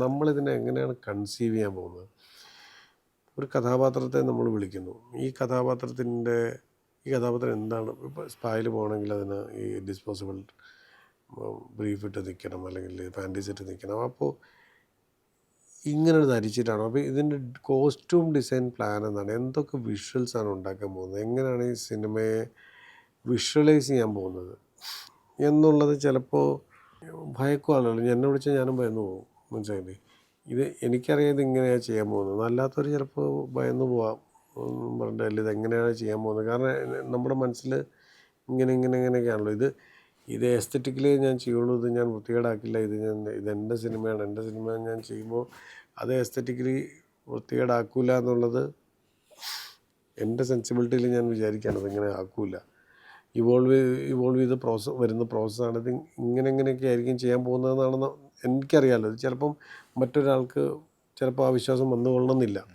നമ്മളിതിനെ എങ്ങനെയാണ് കൺസീവ് ചെയ്യാൻ പോകുന്നത്? ഒരു കഥാപാത്രത്തെ നമ്മൾ വിളിക്കുന്നു. ഈ കഥാപാത്രം എന്താണ്? ഇപ്പോൾ സ്പായിൽ പോകണമെങ്കിൽ അതിന് ഈ ഡിസ്പോസിബിൾ ബ്രീഫ് ഇട്ട് നിൽക്കണം, അല്ലെങ്കിൽ പാൻറ്റീസ് ഇട്ട് നിൽക്കണം. അപ്പോൾ ഇങ്ങനെ ധരിച്ചിട്ടാണോ? അപ്പോൾ ഇതിൻ്റെ കോസ്റ്റ്യൂം ഡിസൈൻ പ്ലാൻ എന്താണ്? എന്തൊക്കെ വിഷ്വൽസാണ് ഉണ്ടാക്കാൻ പോകുന്നത്? എങ്ങനെയാണ് ഈ സിനിമയെ വിഷ്വലൈസ് ചെയ്യാൻ പോകുന്നത് എന്നുള്ളത് ചിലപ്പോൾ ഭയക്കുവാണല്ലോ. എന്നെ വിളിച്ചാൽ ഞാനും ഭയന്ന് പോകും. മനസ്സിലായില്ലേ? ഇത് എനിക്കറിയാം ഇതിങ്ങനെയാണ് ചെയ്യാൻ പോകുന്നത്. അല്ലാത്തവർ ചിലപ്പോൾ ഭയന്ന് പോവാം. പറഞ്ഞിട്ട് അല്ല ഇതെങ്ങനെയാണ് ചെയ്യാൻ പോകുന്നത്. കാരണം നമ്മുടെ മനസ്സിൽ ഇങ്ങനെയൊക്കെയാണല്ലോ. ഇത് എസ്തറ്റിക്കലി ഞാൻ ചെയ്യുള്ളൂ, ഇത് ഞാൻ വൃത്തികേടാക്കില്ല, ഇതെൻ്റെ സിനിമയാണ്, എൻ്റെ സിനിമ ഞാൻ ചെയ്യുമ്പോൾ അത് എസ്തറ്റിക്കലി വൃത്തികേടാക്കില്ല എന്നുള്ളത് എൻ്റെ സെൻസിബിലിറ്റിയിൽ ഞാൻ വിചാരിക്കുകയാണ്. അതിങ്ങനെ ആക്കില്ല. ഇവോൾവ് ചെയ്ത് വരുന്ന പ്രോസസ്സാണ്. ഇത് ഇങ്ങനെയൊക്കെ ആയിരിക്കും ചെയ്യാൻ പോകുന്നതെന്നാണെന്ന് എനിക്കറിയാമല്ലോ. ഇത് ചിലപ്പം മറ്റൊരാൾക്ക് ചിലപ്പോൾ ആ വിശ്വാസം വന്നുകൊള്ളണമെന്നില്ല.